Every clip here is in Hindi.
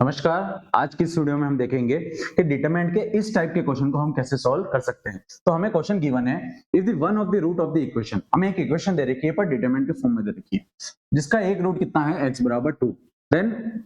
नमस्कार। आज की इस वीडियो में हम देखेंगे कि डिटरमिनेंट के इस टाइप के क्वेश्चन को हम कैसे सॉल्व कर सकते हैं। तो हमें क्वेश्चन गिवन है, if the one of the root of the equation, हमें एक इक्वेशन दे रखी है पर डिटरमिनेंट के फॉर्म में दे रखी है, जिसका एक रूट कितना है x बराबर 2। देन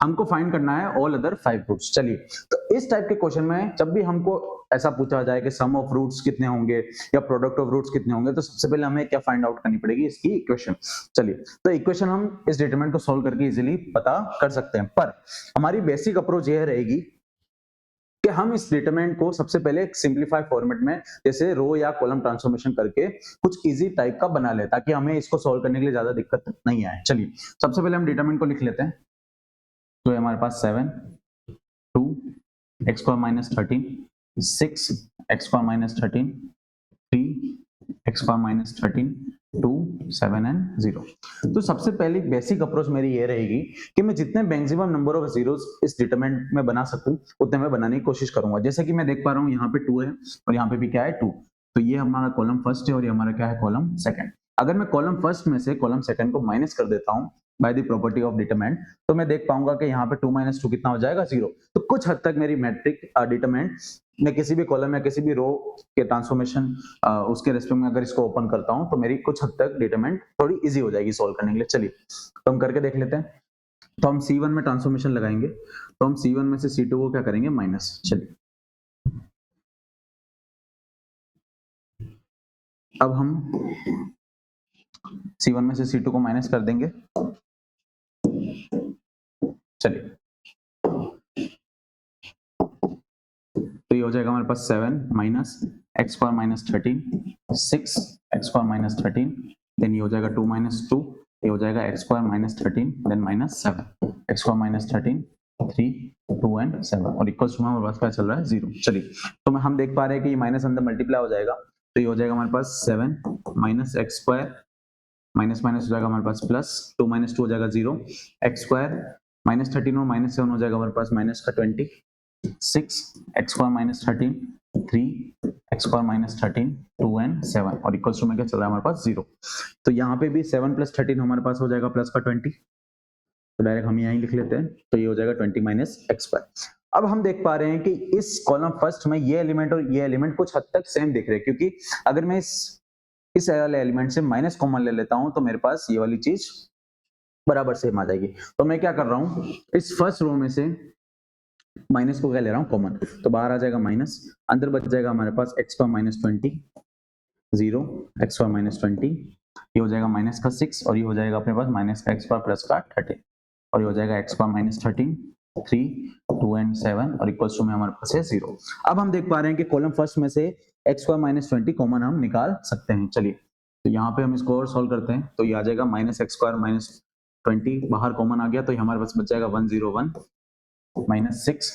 हमको फाइंड करना है ऑल अदर 5 रूट्स। चलिए, तो इस टाइप के क्वेश्चन में जब भी हमको ऐसा पूछा जाए कि सम ऑफ रूट्स कितने होंगे या प्रोडक्ट ऑफ रूट्स कितने होंगे, तो सबसे पहले हमें क्या फाइंड आउट करनी पड़ेगी, इसकी इक्वेशन। चलिए, तो इक्वेशन हम इस डिटरमिनेंट को सॉल्व करके इजीली पता कर सकते हैं, पर हमारी बेसिक अप्रोच यह रहेगी कि हम इस डिटरमिनेंट को सबसे पहले एक सिंपलीफाई फॉर्मेट में, जैसे रो या कॉलम ट्रांसफॉर्मेशन करके कुछ इजी टाइप का बना ले, ताकि हमें इसको सॉल्व करने के लिए ज्यादा दिक्कत नहीं आए। चलिए, सबसे पहले हम डिटरमिनेंट को लिख लेते हैं। तो हमारे पास 7 2 x square minus 13 6 x square minus 13 3 x square minus 13 2 7 and 0। तो सबसे पहली बेसिक अप्रोच मेरी ये रहेगी कि मैं जितने मैक्सिमम नंबर ऑफ जीरोस इस डिटरमिनेंट में बना सकूं उतने मैं बनाने की कोशिश करूंगा। जैसे कि मैं देख पा रहा हूं यहाँ पे 2 है और यहाँ पे भी क्या है 2। तो ये हमारा कॉलम फर्स्ट है और ये हमारा क्या है, कॉलम सेकंड। अगर मैं कॉलम फर्स्ट में से कॉलम सेकंड को माइनस कर देता हूं by the property of determinant, तो मैं देख पाऊंगा कि यहाँ पे 2 माइनस 2 कितना हो जाएगा, 0। तो कुछ हद तक मेरी मैट्रिक डिटरमिनेंट मैं किसी भी कॉलम या किसी भी रो के ट्रांसफॉर्मेशन उसके रेस्पेक्ट में अगर इसको ओपन करता हूं, तो मेरी कुछ हद तक डिटरमिनेंट थोड़ी इजी हो जाएगी सॉल्व करने के लिए। चलिए, तो हम करके देख लेते हैं। तो हम C1 में ट्रांसफॉर्मेशन लगाएंगे, तो हम C1 में से C2 को क्या करेंगे, माइनस। चलिए, अब हम C1 में से C2 को माइनस कर देंगे। चलिए, तो ये हो जाएगा हमारे पास 7 minus x square minus 13 6 x square minus 13, then ये हो जाएगा 2 माइनस 2, ये हो जाएगा x square minus 13, then minus 7 x square minus 13 3 2 and 7 और इक्वल्स टू हमारे पास क्या चल रहा है, 0। चलिए, तो हम देख पा रहे हैं कि ये माइनस अंदर मल्टीप्लाई हो जाएगा, तो ये हो जाएगा हमारे पास 7 minus x square minus minus हो जाएगा हमारे पास प्लस 2 माइनस 2 हो जाएगा 0 एक्स स्क्वायर माइनस 13 और माइनस 7 हो जाएगा हमारे पास माइनस का 20 6 x square minus 13 3 x square minus 13 2 and 7 और इक्वल्स टू में क्या चल रहा है हमारे पास, 0। तो यहाँ पे भी 7 प्लस 13 हमारे पास हो जाएगा प्लस का 20, तो डायरेक्ट हम यहीं लिख लेते हैं, तो ये हो जाएगा 20 माइनस एक्स स्क्वायर। अब हम देख पा रहे हैं कि इस कॉलम फर्स्ट में ये एलिमेंट और ये एलिमेंट कुछ हद तक सेम दिख रहे हैं, क्योंकि अगर मैं इस वाले एलिमेंट से माइनस कॉमन ले लेता हूं, तो मेरे पास ये वाली चीज बराबर सेम आ जाएगी। तो मैं क्या कर रहा हूं, इस फर्स्ट रो में से माइनस को क्या ले रहा हूँ, कॉमन। तो बाहर आ जाएगा माइनस, अंदर बच जाएगा हमारे पास X square minus 20 0 X square minus 20, ये हो जाएगा माइनस का 6 और ये हो जाएगा अपने पास माइनस का एक्स स्क्वायर प्लस का 13 और ये हो जाएगा एक्स स्क्वायर माइनस 13 3 2 एंड 7 और इक्वल्स टू में हमारे पास है 0। अब हम देख पा रहे हैं कि कॉलम फर्स्ट में से एक्स स्क्वायर माइनस 20 कॉमन हम निकाल सकते हैं। चलिए, तो यहाँ पे हम इसको और सॉल्व करते हैं, तो ये आ जाएगा माइनस एक्स स्क्वायर माइनस 20 बाहर कॉमन आ गया, तो हमारे पास बच जाएगा 101 minus 6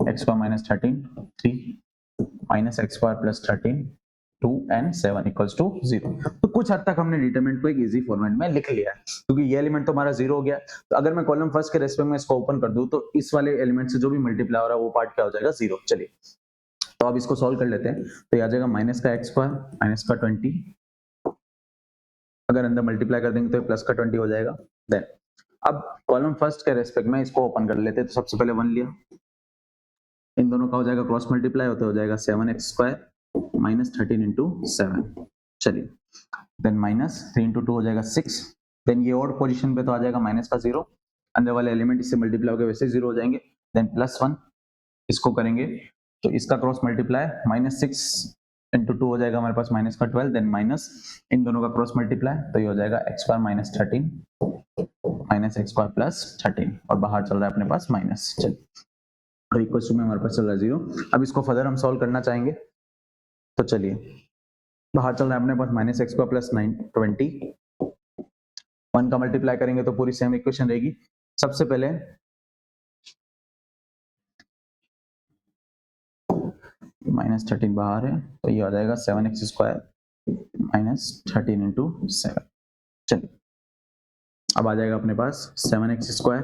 x square minus 13 3 minus x square plus 13 2 and 7 equals to 0। तो कुछ हद तक हमने डिटरमिनेंट को एक इजी फॉर्मेट में लिख लिया है, क्योंकि ये एलिमेंट तो हमारा 0 हो गया। तो अगर मैं कॉलम फर्स्ट के रेस्पेक्ट में इसको ओपन कर दूं, तो इस वाले एलिमेंट से जो भी मल्टीप्लाई हो रहा है वो पार्ट क्या हो जाएगा, 0। चलिए, तो अब इसको सॉल्व कर लेते हैं, तो ये आ जाएगा माइनस का एक्स स्क्वायर माइनस का 20, अगर अंदर मल्टीप्लाई कर देंगे तो प्लस का 20 हो जाएगा। देन अब कॉलम फर्स्ट के रेस्पेक्ट में इसको ओपन कर लेते हैं, तो सबसे पहले 1 लिया, इन दोनों का हो जाएगा क्रॉस मल्टीप्लाई होते हो जाएगा 7x स्क्वायर माइनस 13 इंटू 7। चलिए, देन माइनस 3 इंटू 2 हो जाएगा 6, देन ये और पोजीशन पे तो आ जाएगा माइनस का 0, अंदर वाले एलिमेंट इससे मल्टीप्लाई होकर वैसे 0 हो जाएंगे। देन प्लस 1 इसको करेंगे, तो इसका क्रॉस मल्टीप्लाई माइनस 6 इंटू 2 हो जाएगा हमारे पास माइनस का 12, देन माइनस इन दोनों का क्रॉस मल्टीप्लाई, तो ये हो जाएगा x square minus 13 minus x square plus 13 और बाहर चल रहा है अपने पास माइनस। चलिए, और इक्वल टू में हमारे पास चल रहा है 0। अब इसको फर्दर हम सॉल्व करना चाहेंगे, तो चलिए, बाहर चल रहा है अपने पास माइनस एक्स स्क्वायर प्लस 20, 1 का मल्टीप्लाई करेंगे तो पूरी सेम इक्वेशन रहेगी। सबसे पहले माइनस 13 बाहर है, तो ये आ जाएगा 7x स्क्वायर माइनस 13 इंटू 7। चलिए, अब आ जाएगा अपने पास 7x स्क्वायर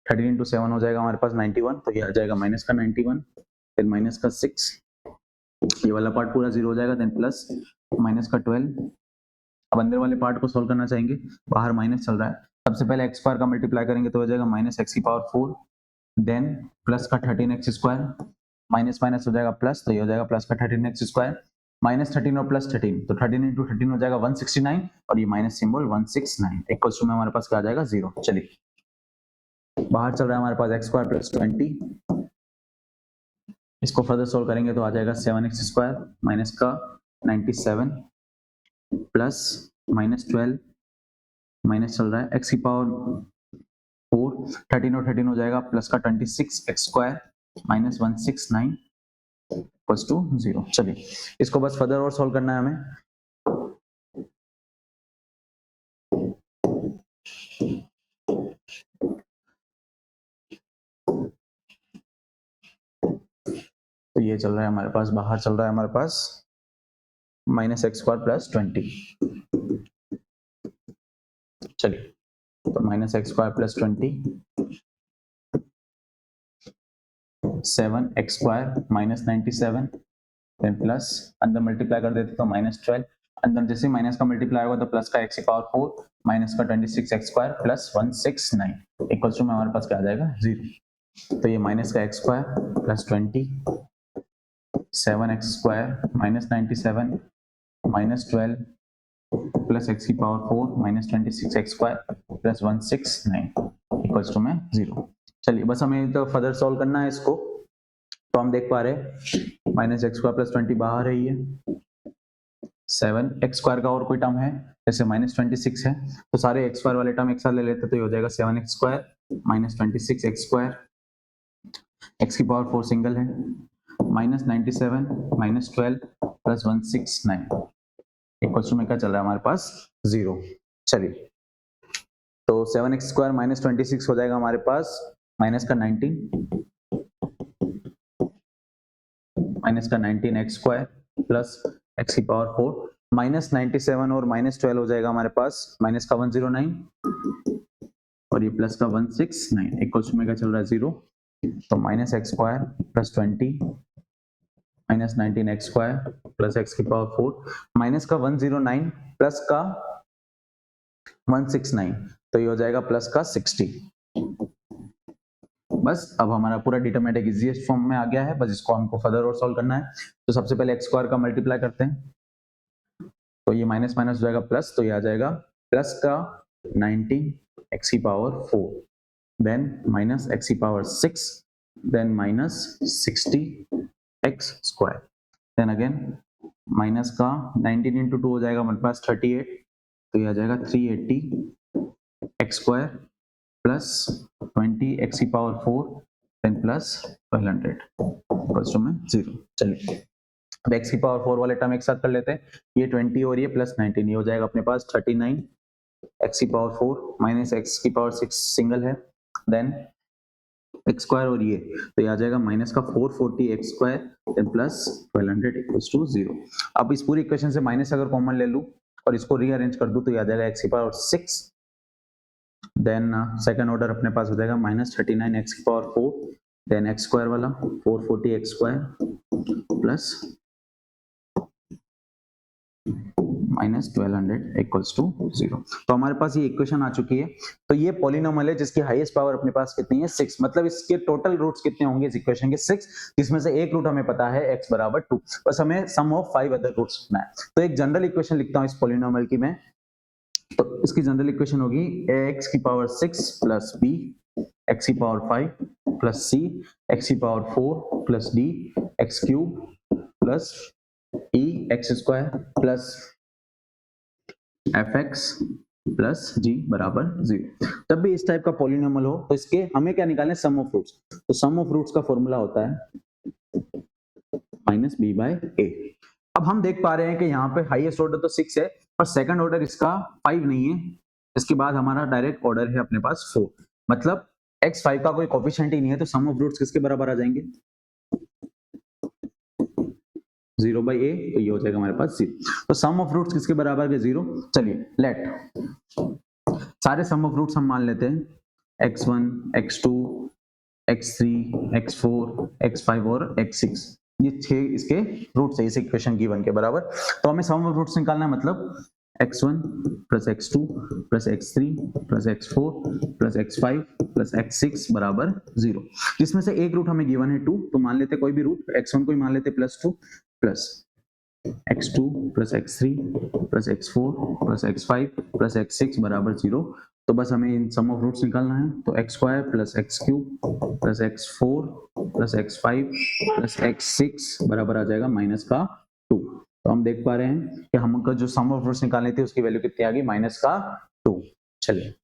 13 इंटू 7 हो जाएगा हमारे पास 91, तो ये आ जाएगा माइनस का 91, फिर माइनस का 6, ये वाला पार्ट पूरा 0 हो जाएगा, देन प्लस माइनस का 12। अब अंदर वाले पार्ट को सॉल्व करना चाहेंगे, बाहर माइनस चल रहा है, सबसे पहले एक्स स्क्वायर का मल्टीप्लाई करेंगे तो हो जाएगा माइनस एक्स की पावर 4, देन प्लस का 13x स्क्वायर, माइनस माइनस हो जाएगा प्लस, तो ये हो जाएगा प्लस का 13x स्क्वायर, माइनस 13 और प्लस 13, तो 13 इंटू 13 हो जाएगा 169, और ये माइनस सिंबल 169 इक्वल्स टू में हमारे पास क्या आ जाएगा 0। चलिए बाहर चल रहा है हमारे पास एक्स स्क्वायर प्लस 20, इसको फर्दर सोल्व करेंगे तो आ जाएगा 7x स्क्वायर माइनस का 97 प्लस माइनस 12 माइनस चल रहा है x की पावर 4, 13 और 13 हो जाएगा प्लस का 26x square minus 169 equals to 0। चलिए इसको बस फर्दर और सोल्व करना है हमें। तो ये चल रहा है हमारे पास, बाहर चल रहा है हमारे पास माइनस एक्स स्क्वायर प्लस 20। चलिए तो minus x square plus 20, 7x square minus 97, then plus अंदर मल्टीप्लाई कर देते तो माइनस 12, अंदर जैसे माइनस का मल्टीप्लाई होगा तो प्लस का x की पावर 4 माइनस का 26x square plus 169 equals to में हमारे पास क्या आ जाएगा 0। तो ये माइनस का x square plus 20, 7x square minus 97 minus 12 plus x की power 4 minus 26x square plus 169 equals to में 0। चलिए बस हमें तो फर्दर सॉल्व करना है इसको। तो हम देख पा रहे हैं माइनस एक्स स्क्वायर प्लस 20 बाहर है, ये 7x स्क्वायर का और कोई टर्म है जैसे माइनस 26 है, तो सारे x स्क्वायर वाले टर्म एक साथ ले लेते तो ये हो जाएगा 7x square minus 26x square, x की पावर 4 सिंगल है, minus 97 minus 12 plus 169 equals to में क्या चल रहा है हमारे पास 0। चलिए तो 7x स्क्वायर माइनस 26 हो जाएगा हमारे पास माइनस का 19 माइनस का 19x स्क्वायर प्लस x की पावर 4 माइनस 97 और माइनस 12 हो जाएगा हमारे पास माइनस का 109 और ये प्लस का 169 इक्वल्स टू में क्या चल रहा है 0। तो minus x square plus 20 minus 19x square plus x की पावर 4 माइनस का 109 प्लस का 169, तो ये हो जाएगा प्लस का 60। बस अब हमारा पूरा डिटरमिनेंट इजीएस्ट फॉर्म में आ गया है, बस इसको हमको फर्दर और सॉल्व करना है। तो सबसे पहले एक्स स्क्वायर का मल्टीप्लाई करते हैं, तो ये माइनस माइनस हो जाएगा प्लस, तो ये आ जाएगा प्लस का 19 एक्स की पावर 4, देन माइनस एक्स की power 6, then minus 60 x square, then again minus का 19 इंटू 2 हो जाएगा हमारे पास 38, तो ये आ जाएगा 380 एक्स स्क्वायर प्लस 20 एक्स की power 4 then plus 1200 equals to में 0। चलिए अब एक्स की पावर 4 वाले टर्म एक साथ कर लेते हैं, ये 20 और ये प्लस 19, ये हो जाएगा अपने पास 39 एक्स की पावर 4 माइनस एक्स की पावर 6 सिंगल है, देन एक्स स्क्वायर और ये, तो ये आ जाएगा माइनस का 440 x square then plus 1200 equals to 0। अब इस पूरी इक्वेशन से माइनस अगर कॉमन ले लूं और इसको रीअरेंज कर दूं तो ये आ जाएगा एक्स की पावर 6, देन सेकंड ऑर्डर अपने पास हो जाएगा माइनस 39 एक्स की पावर 4, देन एक्स स्क्वायर वाला 440 x square plus minus 1200 equals to 0। तो हमारे पास ये इक्वेशन आ चुकी है। तो ये पॉलिनोमियल है जिसकी हाईएस्ट पावर अपने पास कितनी है 6, मतलब इसके टोटल रूट्स कितने होंगे इस इक्वेशन के 6, जिसमें से एक रूट हमें पता है x बराबर 2, बस हमें सम ऑफ 5 अदर रूट्स लिखना है। तो एक जनरल इक्वेशन लिखता हूं इस पॉलिनोमियल की मैं, तो इसकी जनरल इक्वेशन होगी x की पावर 6 प्लस b x की पावर 5 प्लस c x की power 4 plus d x cube plus e x square plus fx plus g बराबर 0। जब भी इस टाइप का पॉलिनोमियल हो तो इसके हमें क्या निकालना है सम ऑफ रूट्स, तो सम ऑफ रूट्स का फॉर्मूला होता है माइनस b बाय a। अब हम देख पा रहे हैं कि यहाँ पे हाईएस्ट ऑर्डर तो 6 है पर सेकंड ऑर्डर इसका 5 नहीं है, इसके बाद हमारा डायरेक्ट ऑर्डर है अपने पास 4, मतलब x5 का कोई कोफिशिएंट ही नहीं है, तो सम ऑफ रूट्स किसके बराबर आ जाएंगे 0 बाई a, तो ये हो जाएगा हमारे पास 0। तो सम ऑफ रूट्स किसके बराबर है 0। चलिए लेट सारे सम ऑफ रूट्स हम मान लेते हैं x1 x2 x3 x4 x5 और x6, ये 6 इसके रूट्स है इस इक्वेशन गिवन के बराबर। तो हमें सम ऑफ रूट्स निकालना है, मतलब x1 plus x2 plus x3 plus x4 plus x5 plus x6 बराबर 0। इसमें से एक रूट हमें गिवन है 2, तो मान लेते कोई भी रूट, x1 को ही मान लेते +2 plus x2 plus x3 plus x4 plus x5 plus x6 बराबर 0। तो बस हमें इन सम ऑफ रूट्स निकालना है, तो x square plus x cube plus x4 plus x5 plus x6 बराबर आ जाएगा -2। तो हम देख पा रहे हैं कि हमको जो सम ऑफ रूट्स निकालने थे उसकी वैल्यू कितनी आ गई, -2। चलिए